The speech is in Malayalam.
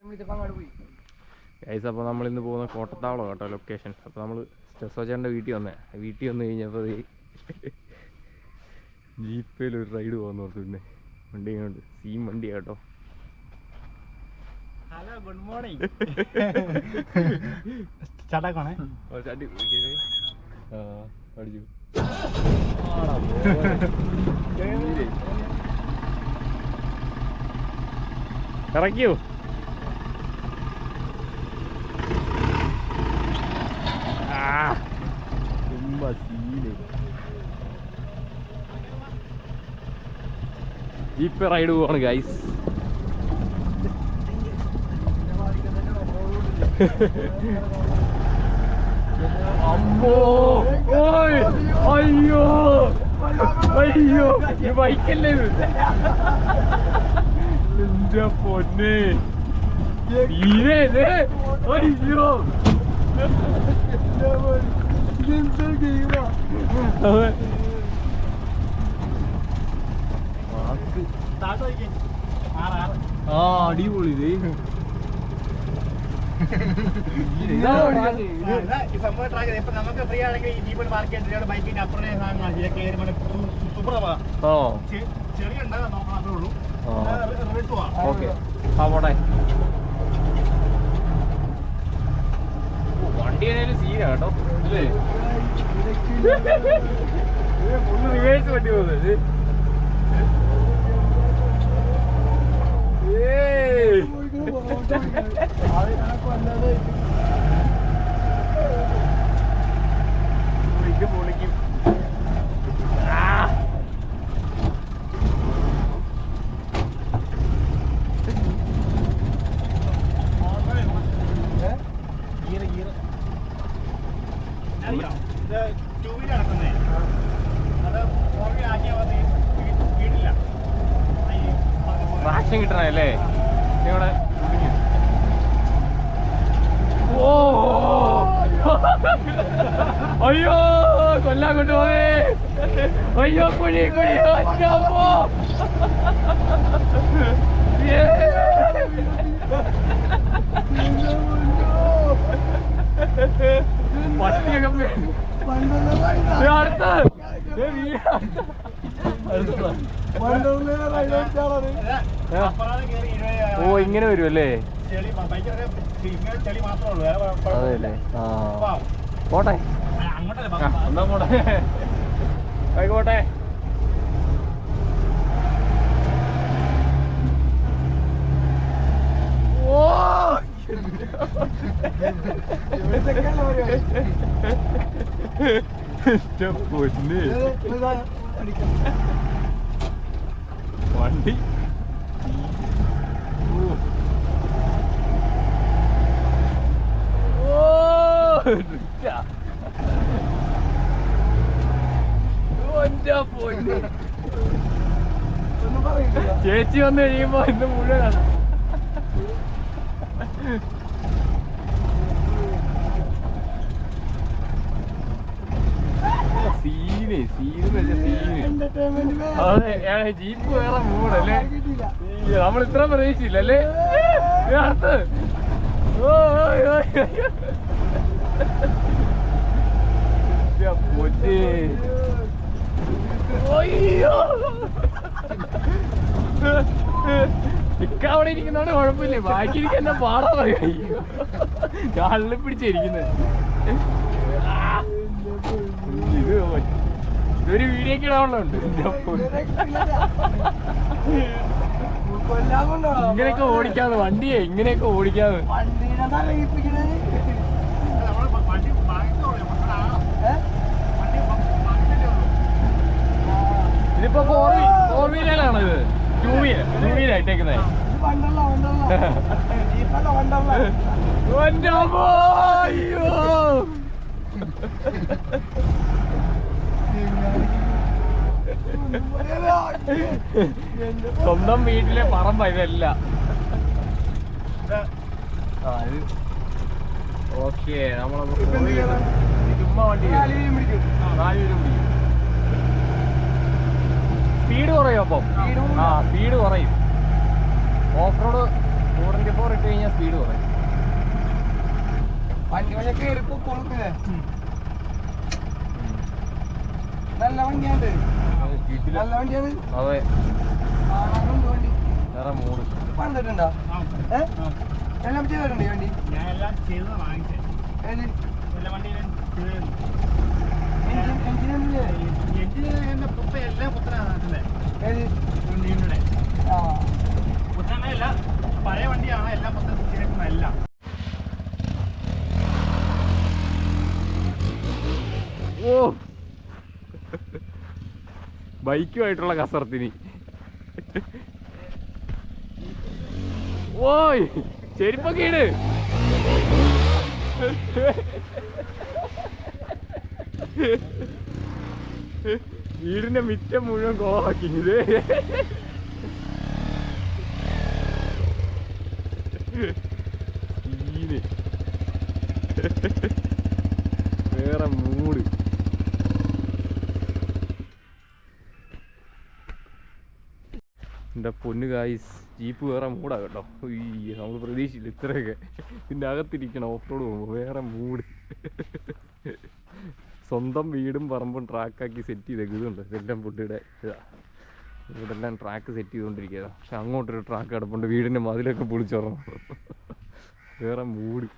ഗൈസ്, അപ്പോൾ നമ്മളിന്ന് പോകുന്ന കോട്ടത്താവളം കേട്ടോ ലൊക്കേഷൻ. അപ്പോൾ നമ്മൾ സ്റ്റെസോചേട്ടൻ്റെ വീട്ടിൽ വന്നു കഴിഞ്ഞപ്പോൾ ജീപ്പയിൽ ഒരു റൈഡ് പോകുന്ന ഓർത്തു. പിന്നെ വണ്ടി ഇങ്ങോട്ട് സീം വണ്ടി കേട്ടോ. Hello, good morning. ചാട്ടാക്കാണേ ചാട്ടി അടിച്ചു ഇറക്കിയോ? ചുമ്മാ സീന്. ജീപ്പ് റൈഡ് പോവാണ് ഗൈസ്. അമ്മോ, അയ്യോ അയ്യോ, ഈ ബൈക്കല്ലേ ഇത്? എന്റെ പൊന്നെ, അയ്യോ ആ അടിപൊളി. നമുക്ക് ഫ്രീ ആണെങ്കിൽ ഈ ജീപ്പൻ മാർക്കറ്റ് ബൈക്കിന്റെ അപ്പുറത്തെ ചെറിയ നോക്കണേ ഉള്ളൂ. ഓക്കെ, ആ പോട്ടെ. വണ്ടി ആയാലും സീനാ കേട്ടോ അല്ലേ? ഫുള്ള് റിവേഴ്സ് വണ്ടി പോകുന്നത്. പൊളിക്കും. ട്രാക്ഷൻ കിട്ടണല്ലേ ഇവിടെ? ഓ അയ്യോ, കൊല്ലാൻ കൊണ്ടുപോയേ. അയ്യോ, കുഴി കുഴി. പട്ടിയൊക്കെ അടുത്ത്. ഓ, ഇങ്ങനെ വരുമല്ലേ? അതെല്ലേ? ആ പോട്ടെ, എന്നാ പോട്ടെ, ആയിക്കോട്ടെ. ഓ പൊന്ന് വണ്ടി. ചേച്ചി വന്നു കഴിയുമ്പോ ഇന്ന് മുഴുവനാണ്. Scene scene scene. അതെ, ജീപ്പ് വേറെ മൂടല്ലേ? നമ്മൾ ഇത്ര പ്രതീക്ഷിച്ചില്ലല്ലേ? അടുത്ത് ഇക്ക അവിടെ ഇരിക്കുന്നോണ്ട് കുഴപ്പമില്ലേ, ബാക്കി എനിക്ക് എന്നെ പാടാൻ പറയാ. കള്ളി പിടിച്ചിരിക്കുന്നത്. ഇതൊരു വീഡിയോക്ക് ഇടാനുള്ളതുണ്ട്. ഇങ്ങനെയൊക്കെ ഓടിക്കാതെ വണ്ടിയെ, ഇങ്ങനെയൊക്കെ ഓടിക്കാതെ. ഇതിപ്പോ ഫോർ വീലറാണ്, ഇത് ടൂ വീലായിട്ടേക്കുന്നത്. അയ്യോ, സ്വന്തം വീട്ടിലെ പറമ്പ ഇതല്ല. ഓക്കെ, നമ്മളപ്പോ ചുമ്മാ വണ്ടി 4 പേരും പിടിക്കും. സ്പീഡ് കുറയും. അപ്പം സ്പീഡ് കുറയും. ഓഫ് റോഡ് 24 ഇട്ട് കഴിഞ്ഞാൽ സ്പീഡ് കുറയും. വണ്ടി വഴിയൊക്കെ എടുക്കും കൊടുക്കേ. നല്ല വണ്ടിയാണ്, നല്ല വണ്ടിയാണ്. അതെ, കാണാനുണ്ട് വണ്ടി. വേറെ മൂട് വന്നിട്ടുണ്ടോ? എല്ലാം ചെയ്തിട്ടുണ്ട് ഈ വണ്ടി. ഞാൻ എല്ലാം ചെയ്ത് വാങ്ങിച്ചത്. ഏത് എല്ലാ വണ്ടിയിലും ചെയ്തിരുന്നു. എഞ്ചിനല്ലേ? എഞ്ചിന് പുത്ത എല്ലാം പുത്തനാണ് നാട്ടിലെ. ഏത് വണ്ടിയുടെ ആ പുത്തനല്ല, പഴയ വണ്ടിയാണ്. എല്ലാം പുത്തൻ ചെയ്തിരിക്കുന്ന എല്ലാം. ഓ ബൈക്കുമായിട്ടുള്ള കസർത്തിന്. ഓയ് ചെരുപ്പൊക്കെ ഇട്. വീടിന്റെ മിറ്റം മുഴുവൻ കോളാക്കി. ഇത് വേറെ മൂട്. എൻ്റെ പൊന്നു ഗായ്സ്, ജീപ്പ് വേറെ മൂടാ കേട്ടോ. നമ്മൾ പ്രതീക്ഷിച്ചില്ല ഇത്രയൊക്കെ. ഇതിൻ്റെ അകത്തിരിക്കണം ഓഫ് റോഡ് പോകുമ്പോൾ. വേറെ മൂഡ്. സ്വന്തം വീടും പറമ്പും ട്രാക്കാക്കി സെറ്റ് ചെയ്തേക്ക്. ഇതുണ്ട്, ഇതെല്ലാം പുള്ളിയുടെ ഇതാ. ഇവിടെല്ലാം ട്രാക്ക് സെറ്റ് ചെയ്തുകൊണ്ടിരിക്കുക. പക്ഷെ അങ്ങോട്ടൊരു ട്രാക്ക് കിടപ്പുണ്ട്. വീടിൻ്റെ മതിലൊക്കെ പൊളിച്ചുറങ്ങും. വേറെ മൂഡ്.